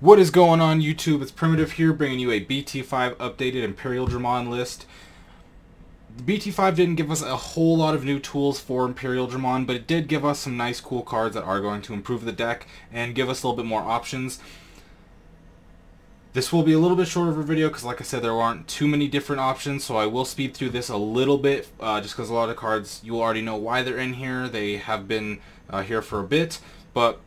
What is going on, YouTube? It's Primitive here, bringing you a BT5 updated Imperialdramon list. The BT5 didn't give us a whole lot of new tools for Imperialdramon, but it did give us some nice cool cards that are going to improve the deck and give us a little bit more options. This will be a little bit shorter of a video because, like I said, there aren't too many different options, so I will speed through this a little bit just because a lot of cards, you already know why they're in here. They have been here for a bit, but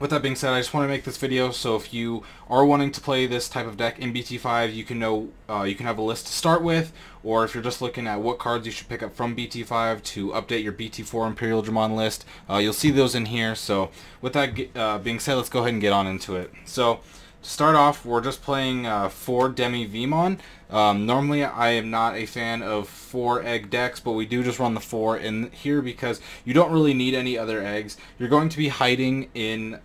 with that being said, I just want to make this video so if you are wanting to play this type of deck in BT5, you can know you can have a list to start with, or if you're just looking at what cards you should pick up from BT5 to update your BT4 Imperialdramon list, you'll see those in here. So with that being said, let's go ahead and get on into it. So to start off, we're just playing 4 Demi Vmon. Normally I am not a fan of 4 egg decks, but we do just run the 4 in here because you don't really need any other eggs. You're going to be hiding in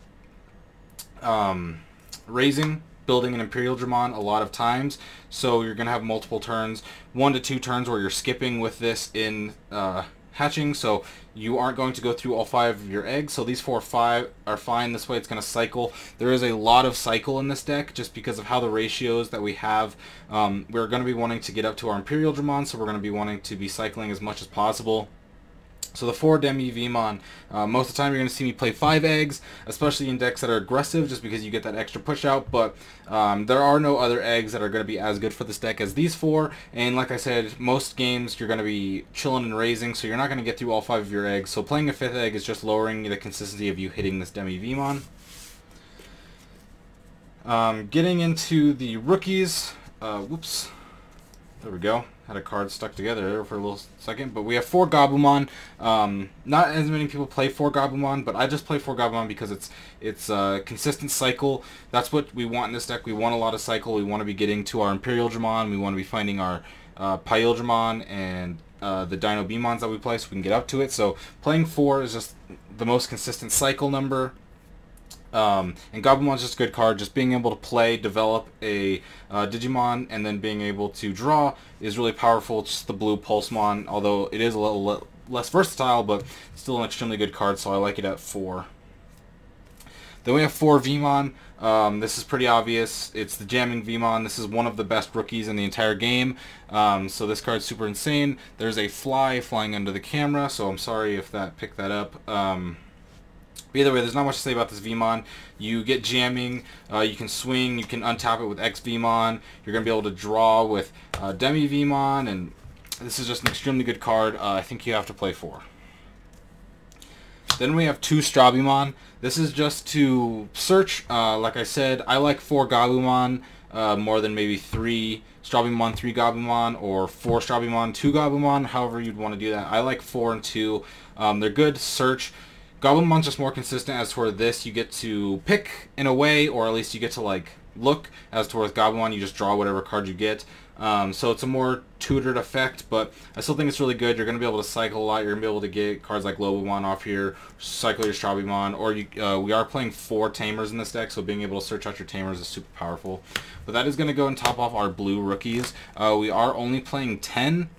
raising, building an Imperialdramon a lot of times, so you're going to have multiple turns, 1 to 2 turns where you're skipping with this in hatching, so you aren't going to go through all 5 of your eggs. So these 4 or 5 are fine. This way it's going to cycle. There is a lot of cycle in this deck just because of how the ratios that we have. We're going to be wanting to get up to our Imperialdramon, so we're going to be wanting to be cycling as much as possible. So the 4 Demi Vmon, most of the time you're going to see me play 5 eggs, especially in decks that are aggressive, just because you get that extra push out, but there are no other eggs that are going to be as good for this deck as these 4, and like I said, most games you're going to be chilling and raising, so you're not going to get through all 5 of your eggs, so playing a 5th egg is just lowering the consistency of you hitting this Demi Vmon. Getting into the rookies, whoops, there we go. Had a card stuck together there for a little second, but we have 4 Gabumon. Not as many people play 4 Gabumon, but I just play 4 Gabumon because it's a consistent cycle. That's what we want in this deck. We want a lot of cycle. We want to be getting to our Imperialdramon. We want to be finding our Pyildramon and the Dino Beamons that we play so we can get up to it. So playing 4 is just the most consistent cycle number. And Gabumon's just a good card. Just being able to play, develop a Digimon, and then being able to draw is really powerful. It's just the blue Pulsemon, although it is a little less versatile, but still an extremely good card, so I like it at 4. Then we have 4 Vmon. This is pretty obvious. It's the Jamming Vmon. This is one of the best rookies in the entire game. So this card's super insane. There's a fly flying under the camera, so I'm sorry if that picked that up. Either way, there's not much to say about this Vmon. You get jamming, you can swing, you can untap it with X Vmon, you're going to be able to draw with Demi Vmon, and this is just an extremely good card. I think you have to play 4. Then we have 2 Strabimon. This is just to search. Like I said, I like 4 Gabumon more than maybe 3 Strabimon, 3 Gabumon, or 4 Strabimon, 2 Gabumon, however you'd want to do that. I like 4 and 2. They're good to search. Gabumon's just more consistent, as for this you get to pick in a way, or at least you get to like look, as to with Gabumon you just draw whatever card you get. So it's a more tutored effect, but I still think it's really good. You're going to be able to cycle a lot. You're going to be able to get cards like Lobomon off here, cycle your Strabimon, or we are playing 4 Tamers in this deck, so being able to search out your Tamers is super powerful. But that is going to go and top off our blue rookies. We are only playing 10,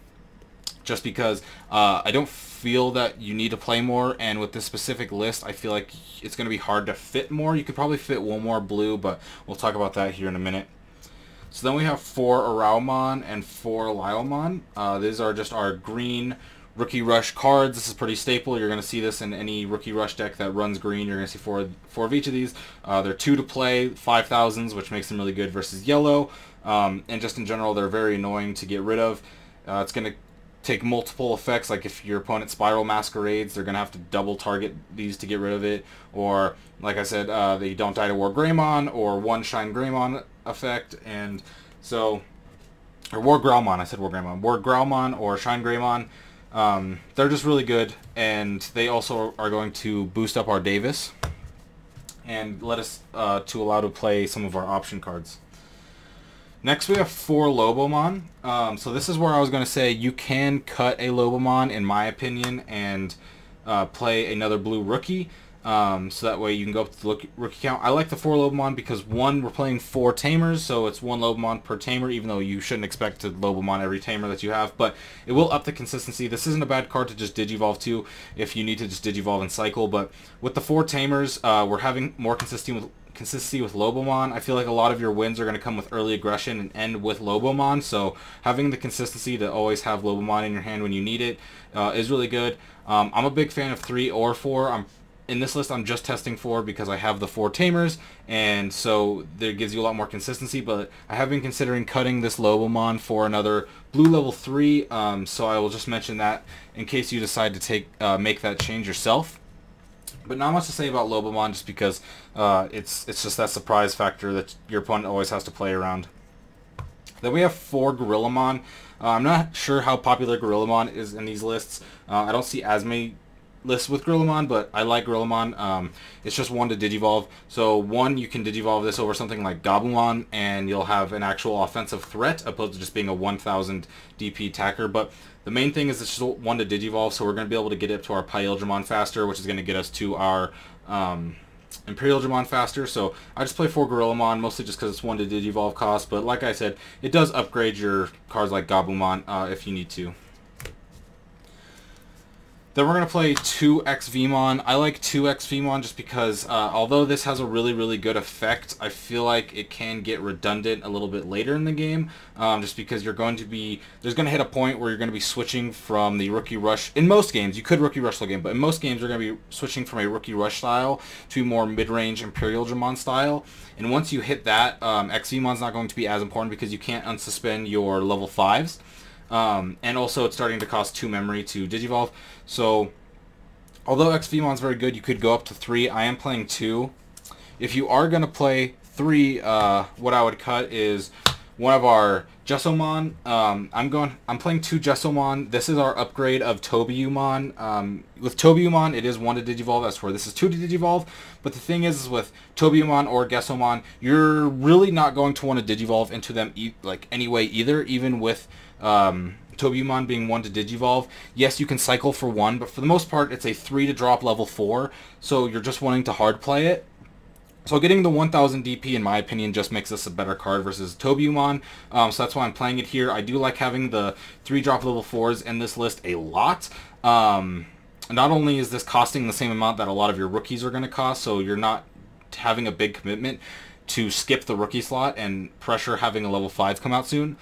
just because I don't feel that you need to play more, and with this specific list I feel like it's going to be hard to fit more. You could probably fit 1 more blue, but we'll talk about that here in a minute. So then we have 4 Araumon and 4 Lilemon. These are just our green Rookie Rush cards. This is pretty staple. You're going to see this in any Rookie Rush deck that runs green. You're going to see 4 of each of these. They're 2 to play, 5,000s, which makes them really good versus yellow. And just in general, they're very annoying to get rid of. It's going to take multiple effects, like if your opponent Spiral Masquerades, they're going to have to double target these to get rid of it, or like I said, they don't die to War Greymon, or 1 Shine Greymon effect, and so, or War Growlmon, I said War Greymon, War Growlmon or Shine Greymon, they're just really good, and they also are going to boost up our Davis, and let us to allow to play some of our option cards. Next we have 4 Lobomon. So this is where I was going to say you can cut a Lobomon, in my opinion, and play another blue rookie. So that way you can go up to the rookie count. I like the 4 Lobomon because, 1, we're playing 4 Tamers, so it's 1 Lobomon per Tamer, even though you shouldn't expect to Lobomon every Tamer that you have, but it will up the consistency. This isn't a bad card to just Digivolve to if you need to just Digivolve and cycle, but with the 4 Tamers, we're having more consistency with Lobomon. I feel like a lot of your wins are going to come with early aggression and end with Lobomon, so having the consistency to always have Lobomon in your hand when you need it is really good. I'm a big fan of 3 or 4. In this list, I'm just testing 4 because I have the 4 Tamers, and so that gives you a lot more consistency, but I have been considering cutting this Lobomon for another blue level 3, so I will just mention that in case you decide to make that change yourself. But not much to say about Lobomon, just because it's just that surprise factor that your opponent always has to play around. Then we have 4 Gorillamon. I'm not sure how popular Gorillamon is in these lists. I don't see as many lists with Gorillamon, but I like Gorillamon. It's just 1 to Digivolve. So 1, you can Digivolve this over something like Gabumon, and you'll have an actual offensive threat, opposed to just being a 1000 DP attacker. But the main thing is it's just 1 to Digivolve, so we're going to be able to get up to our Imperialdramon faster, which is going to get us to our Imperialdramon faster. So I just play 4 Gorillamon, mostly just because it's 1 to Digivolve cost, but like I said, it does upgrade your cards like Gabumon if you need to. Then we're going to play 2 XVmon. I like 2 XVmon just because although this has a really good effect, I feel like it can get redundant a little bit later in the game, just because there's going to hit a point where you're going to be switching from the Rookie Rush. In most games, you could Rookie Rush the game, but in most games you're going to be switching from a Rookie Rush style to a more mid-range Imperialdramon style. And once you hit that, XVmon's not going to be as important because you can't unsuspend your level 5s. And also it's starting to cost 2 memory to Digivolve. So although XVmon's very good, you could go up to 3. I am playing 2. If you are going to play 3, what I would cut is one of our Jessomon. I'm playing 2 Jessomon. This is our upgrade of Tobiumon. With Tobiumon, it is 1 to Digivolve. That's where this is 2 to Digivolve. But the thing is with Tobiumon or Gessomon, you're really not going to want to Digivolve into them anyway either, even with Tobiumon being 1 to Digivolve. Yes, you can cycle for 1, but for the most part, it's a 3 to drop level 4, so you're just wanting to hard play it. So getting the 1000 DP, in my opinion, just makes this a better card versus Tobiumon, so that's why I'm playing it here. I do like having the 3 drop level 4s in this list a lot. Not only is this costing the same amount that a lot of your rookies are going to cost, so you're not having a big commitment to skip the rookie slot and pressure having a level 5 come out soon.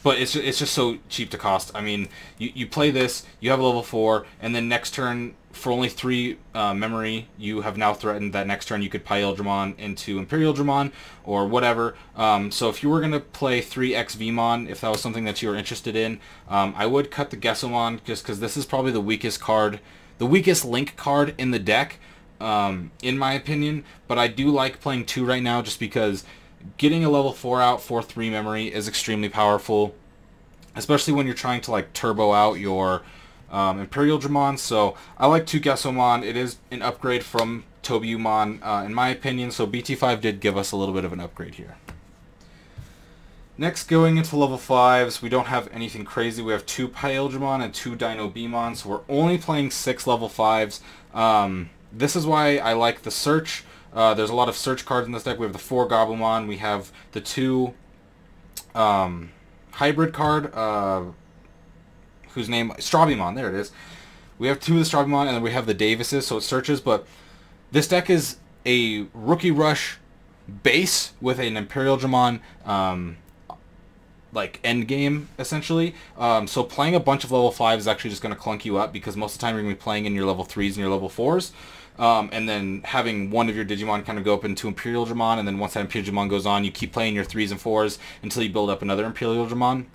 But it's just so cheap to cost. I mean, you play this, you have a level 4, and then next turn, for only 3 memory, you have now threatened that next turn you could Imperialdramon into Imperialdramon, or whatever. So if you were going to play 3 XVmon, if that was something that you were interested in, I would cut the Gessomon, just because this is probably the weakest card, the weakest Link card in the deck, in my opinion. But I do like playing 2 right now, just because getting a level 4 out for 3 memory is extremely powerful, especially when you're trying to like turbo out your Imperialdramon. So I like 2 Gessomon. It is an upgrade from Tobiumon, in my opinion, so BT5 did give us a little bit of an upgrade here. Next, going into level 5s, we don't have anything crazy. We have 2 Imperialdramon and 2 Dinobemon, so we're only playing 6 level 5s. This is why I like the search. There's a lot of search cards in this deck. We have the 4 Gabumon. We have the 2 hybrid card, whose name, Strawbemon, there it is. We have 2 of the Strawbemon, and then we have the Davises, so it searches. But this deck is a Rookie Rush base with an Imperialdramon like end game, essentially. So playing a bunch of level 5 is actually just going to clunk you up, because most of the time you're going to be playing in your level 3s and your level 4s. And then having one of your Digimon kind of go up into Imperialdramon, and then once that Imperialdramon goes on, you keep playing your 3s and 4s until you build up another Imperialdramon.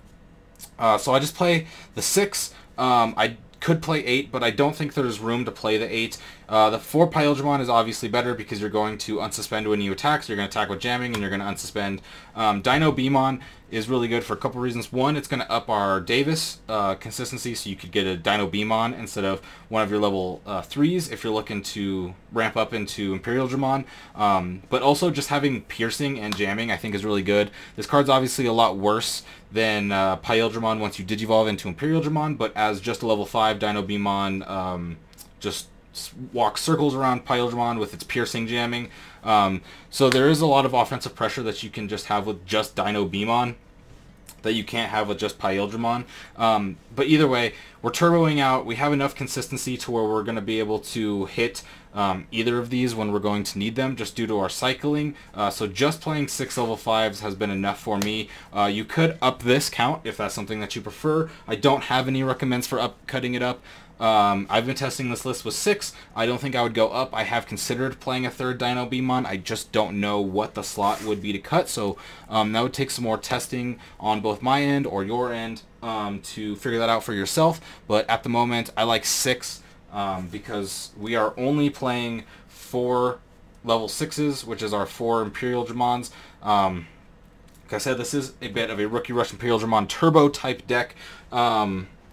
So I just play the 6. I could play 8, but I don't think there's room to play the 8. The 4 Imperialdramon is obviously better because you're going to unsuspend when you attack, so you're going to attack with jamming, and you're going to unsuspend. Dinobemon is really good for a couple reasons. One, it's going to up our Davis consistency, so you could get a Dinobemon instead of one of your level 3s if you're looking to ramp up into Imperialdramon. But also just having piercing and jamming I think is really good. This card's obviously a lot worse than Imperialdramon once you Digivolve into Imperialdramon, but as just a level 5 Dinobemon, just walks circles around Imperialdramon with its piercing jamming. So there is a lot of offensive pressure that you can just have with just Dinobemon that you can't have with just Imperialdramon. But either way, we're turboing out. We have enough consistency to where we're going to be able to hit either of these when we're going to need them, just due to our cycling. So just playing 6 level 5s has been enough for me. You could up this count if that's something that you prefer. I don't have any recommends for cutting it up. I've been testing this list with 6. I don't think I would go up. I have considered playing a 3rd Dino-Beamon. I just don't know what the slot would be to cut, so that would take some more testing on both my end or your end to figure that out for yourself. But at the moment, I like 6 because we are only playing 4 level 6s, which is our 4 Imperialdramons. Like I said, this is a bit of a Rookie Rush Imperialdramon Turbo type deck.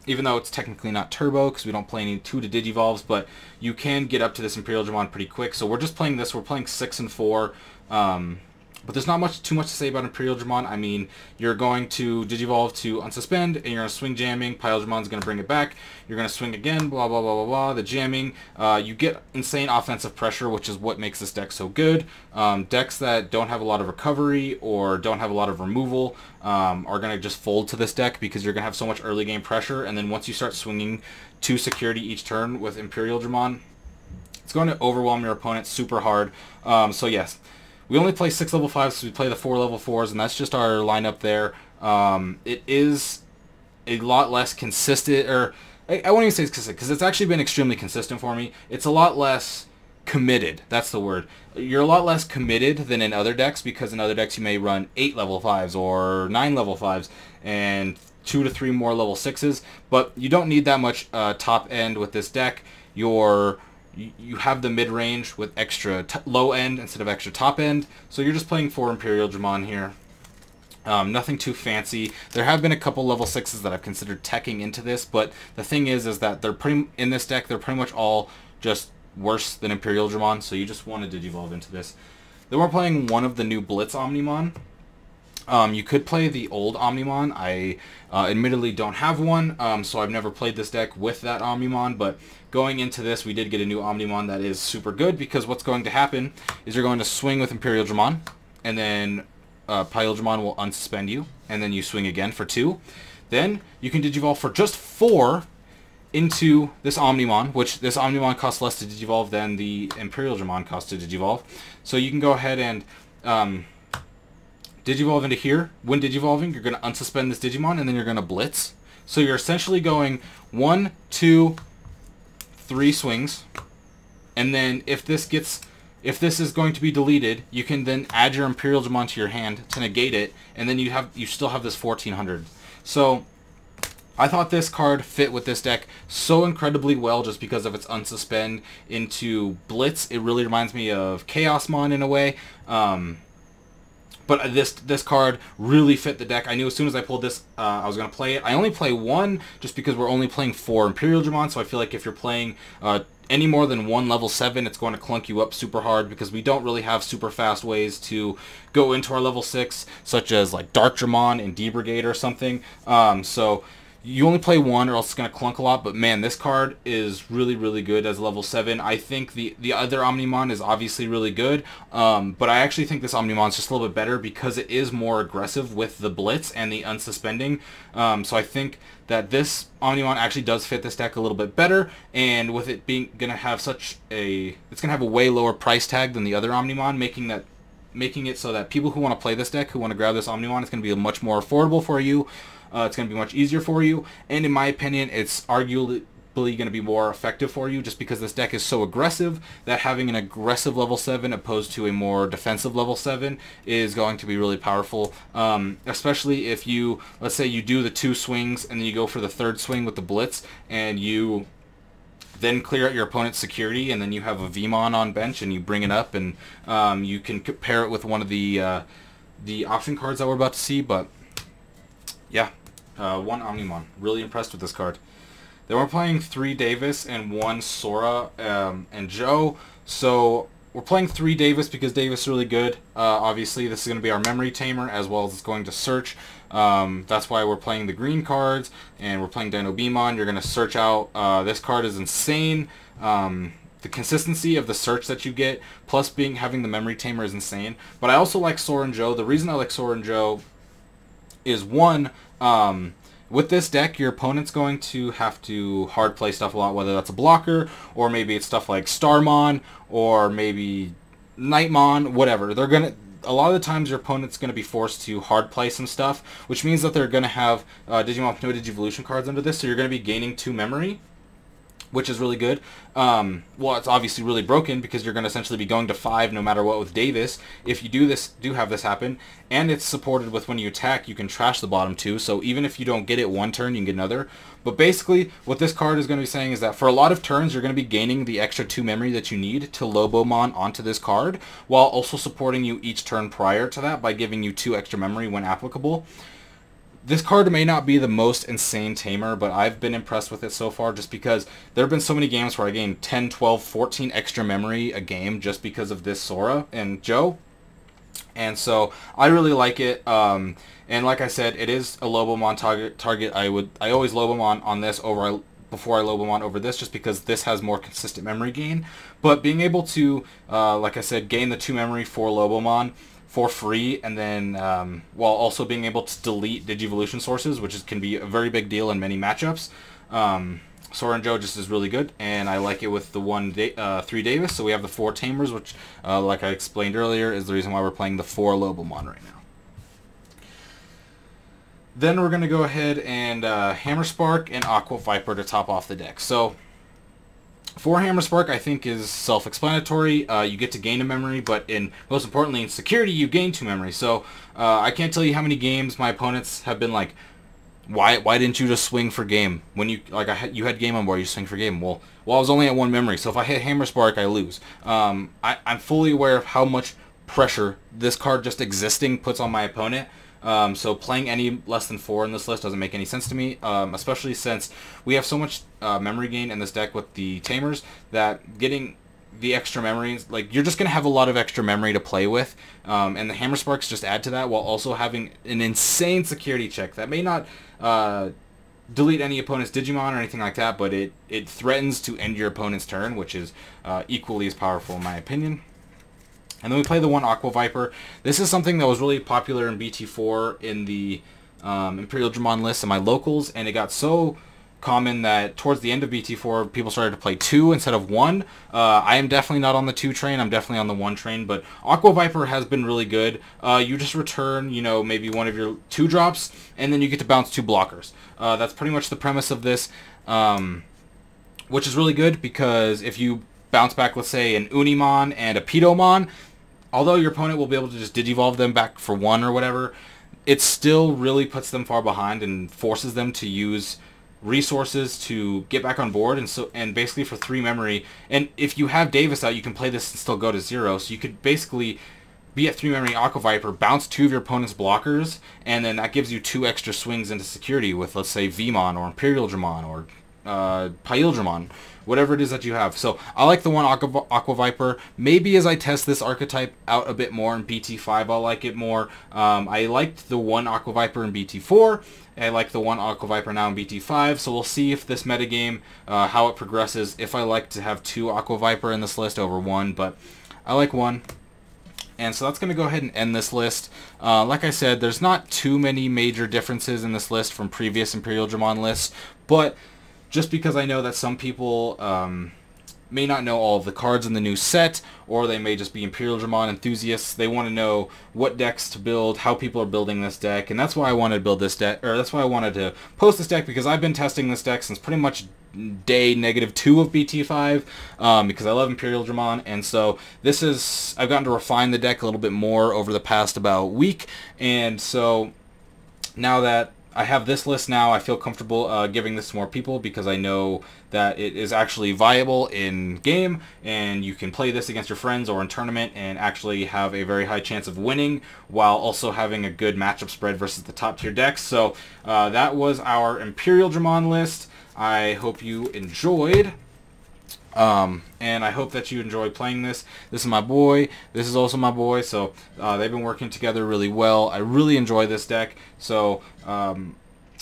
Even though it's technically not turbo because we don't play any 2 to Digivolves, but you can get up to this Imperialdramon pretty quick. So we're just playing this. We're playing 6 and 4. But there's not too much to say about Imperialdramon. I mean, you're going to Digivolve to unsuspend, and you're going to swing jamming. Imperialdramon's going to bring it back. You're going to swing again, blah, blah, blah, blah, blah. The jamming. You get insane offensive pressure, which is what makes this deck so good. Decks that don't have a lot of recovery or don't have a lot of removal are going to just fold to this deck because you're going to have so much early game pressure. And then once you start swinging 2 security each turn with Imperialdramon, it's going to overwhelm your opponent super hard. So yes. We only play 6 level 5s, so we play the 4 level 4s, and that's just our lineup there. It is a lot less consistent, or I won't even say it's consistent, because it's actually been extremely consistent for me. It's a lot less committed, that's the word. You're a lot less committed than in other decks, because in other decks you may run 8 level 5s or 9 level 5s, and 2 to 3 more level 6s, but you don't need that much top end with this deck. You have the mid-range with extra low end instead of extra top end. So you're just playing 4 Imperialdramon here. Nothing too fancy. There have been a couple level 6s that I've considered teching into this, but the thing is that they're in this deck, they're pretty much all just worse than Imperialdramon, so you just want to Digivolve into this. Then we're playing one of the new Blitz Omnimon. You could play the old Omnimon. I admittedly don't have one, so I've never played this deck with that Omnimon, but going into this, we did get a new Omnimon that is super good, because what's going to happen is you're going to swing with Imperialdramon, and then Imperialdramon will unsuspend you, and then you swing again for 2. Then you can Digivolve for just 4 into this Omnimon, which this Omnimon costs less to Digivolve than the Imperialdramon costs to Digivolve. So you can go ahead and Digivolve into here. When Digivolving, you're going to unsuspend this Digimon, and then you're going to Blitz. So you're essentially going 1, 2, 3 swings, and then if this is going to be deleted, you can then add your Imperialdramon to your hand to negate it, and then you still have this 1400. So I thought this card fit with this deck so incredibly well just because of its unsuspend into Blitz. It really reminds me of Chaosmon in a way. But this card really fit the deck. I knew as soon as I pulled this, I was going to play it. I only play 1 just because we're only playing 4 Imperialdramon, so I feel like if you're playing any more than 1 level 7, it's going to clunk you up super hard because we don't really have super fast ways to go into our level 6, such as like Darkdramon and D-Brigade or something. So you only play 1 or else it's going to clunk a lot, but man, this card is really, really good as level 7. I think the other Omnimon is obviously really good, but I actually think this Omnimon is just a little bit better because it is more aggressive with the Blitz and the unsuspending. So I think that this Omnimon actually does fit this deck a little bit better, and with it being going to have it's going to have a way lower price tag than the other Omnimon, making it so that people who want to play this deck, who want to grab this Omnimon, it's going to be much more affordable for you. It's going to be much easier for you, and in my opinion, it's arguably going to be more effective for you just because this deck is so aggressive that having an aggressive level 7 opposed to a more defensive level 7 is going to be really powerful, especially if let's say you do the 2 swings and then you go for the 3rd swing with the Blitz and you then clear out your opponent's security, and then you have a Vmon on bench and you bring it up, and you can compare it with one of the option cards that we're about to see. But yeah, 1 Omnimon. Really impressed with this card. Then we're playing 3 Davis and 1 Sora and Joe. So we're playing 3 Davis because Davis is really good. Obviously, this is going to be our memory tamer as well as it's going to search. That's why we're playing the green cards, and we're playing Dino-Beamon. You're going to search out. This card is insane. The consistency of the search that you get, plus having the memory tamer, is insane. But I also like Sora and Joe. The reason I like Sora and Joe is, one, with this deck, your opponent's going to have to hard play stuff a lot, whether that's a blocker, or maybe it's stuff like Starmon, or maybe Nightmon, whatever. A lot of the times your opponent's going to be forced to hard play some stuff, which means that they're going to have Digimon with no Digivolution cards under this, so you're going to be gaining 2 memory, which is really good. Well, it's obviously really broken because you're going to essentially be going to 5 no matter what with Davis. If you do have this happen, and it's supported with when you attack, you can trash the bottom 2, so even if you don't get it one turn, you can get another. But basically, what this card is going to be saying is that for a lot of turns, you're going to be gaining the extra 2 memory that you need to Lobomon onto this card, while also supporting you each turn prior to that by giving you 2 extra memory when applicable. This card may not be the most insane tamer, but I've been impressed with it so far just because there have been so many games where I gained 10, 12, 14 extra memory a game just because of this Sora and Joe. And so I really like it. And like I said, it is a Lobomon target. I always Lobomon on this before I Lobomon over this just because this has more consistent memory gain. But being able to, like I said, gain the 2 memory for Lobomon for free, and then while also being able to delete Digivolution sources, which can be a very big deal in many matchups. Sora and Joe just is really good, and I like it with the 3 Davis. So we have the 4 Tamers, which, like I explained earlier, is the reason why we're playing the 4 Lobomon right now. Then we're going to go ahead and Hammer Spark and Aqua Viper to top off the deck. So for Hammer Spark, I think is self-explanatory. You get to gain a memory, but most importantly in security, you gain 2 memory. So I can't tell you how many games my opponents have been like, why didn't you just swing for game when you had game on board? You swing for game. Well, I was only at 1 memory, so if I hit Hammer Spark, I lose. I'm fully aware of how much pressure this card just existing puts on my opponent. So playing any less than 4 in this list doesn't make any sense to me, especially since we have so much memory gain in this deck with the Tamers that getting the extra memories, like, you're just going to have a lot of extra memory to play with, and the Hammer Sparks just add to that while also having an insane security check that may not delete any opponent's Digimon or anything like that, but it threatens to end your opponent's turn, which is equally as powerful in my opinion. And then we play the 1 Aqua Viper. This is something that was really popular in BT4 in the Imperialdramon list in my locals, and it got so common that towards the end of BT4, people started to play 2 instead of 1. I am definitely not on the 2 train. I'm definitely on the 1 train, but Aqua Viper has been really good. You just return, maybe one of your 2 drops, and then you get to bounce 2 blockers. That's pretty much the premise of this, which is really good because if you bounce back, let's say, an Unimon and a Pidomon, although your opponent will be able to just Digivolve them back for 1 or whatever, it still really puts them far behind and forces them to use resources to get back on board, and basically for 3 memory. And if you have Davis out, you can play this and still go to 0, so you could basically be at 3 memory Aqua Viper, bounce 2 of your opponent's blockers, and then that gives you 2 extra swings into security with, let's say, Vmon or Imperialdramon or Imperialdramon, whatever it is that you have. So I like the 1 Aqua Viper. Maybe as I test this archetype out a bit more in BT5, I'll like it more. I liked the 1 Aqua Viper in BT4. I like the 1 Aqua Viper now in BT5, so we'll see if this metagame, how it progresses, if I like to have 2 Aqua Viper in this list over 1, but I like 1. And so that's going to go ahead and end this list. Like I said, there's not too many major differences in this list from previous Imperialdramon lists, but just because I know that some people may not know all of the cards in the new set, or they may just be Imperialdramon enthusiasts. They want to know what decks to build, how people are building this deck, and that's why I wanted to build this deck, or that's why I wanted to post this deck, because I've been testing this deck since pretty much day -2 of BT5, because I love Imperialdramon, and so I've gotten to refine the deck a little bit more over the past about week, and so now that I have this list now, I feel comfortable giving this to more people because I know that it is actually viable in game, and you can play this against your friends or in tournament and actually have a very high chance of winning while also having a good matchup spread versus the top tier decks. So that was our Imperialdramon list. I hope you enjoyed. And I hope that you enjoyed playing this. This is my boy. This is also my boy. So they've been working together really well. I really enjoy this deck. So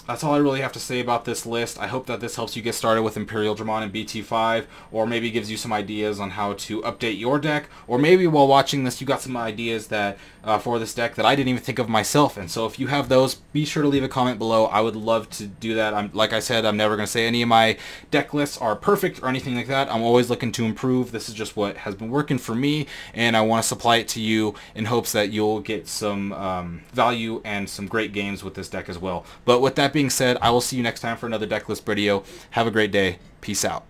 That's all I really have to say about this list. I hope that this helps you get started with Imperialdramon and BT5, or maybe gives you some ideas on how to update your deck, or maybe while watching this you got some ideas that for this deck that I didn't even think of myself. And so if you have those, be sure to leave a comment below. I would love to do that. Like I said, I'm never going to say any of my deck lists are perfect or anything like that. I'm always looking to improve. This is just what has been working for me, and I want to supply it to you in hopes that you'll get some value and some great games with this deck as well. But with that being said, I will see you next time for another deck list video. Have a great day. Peace out.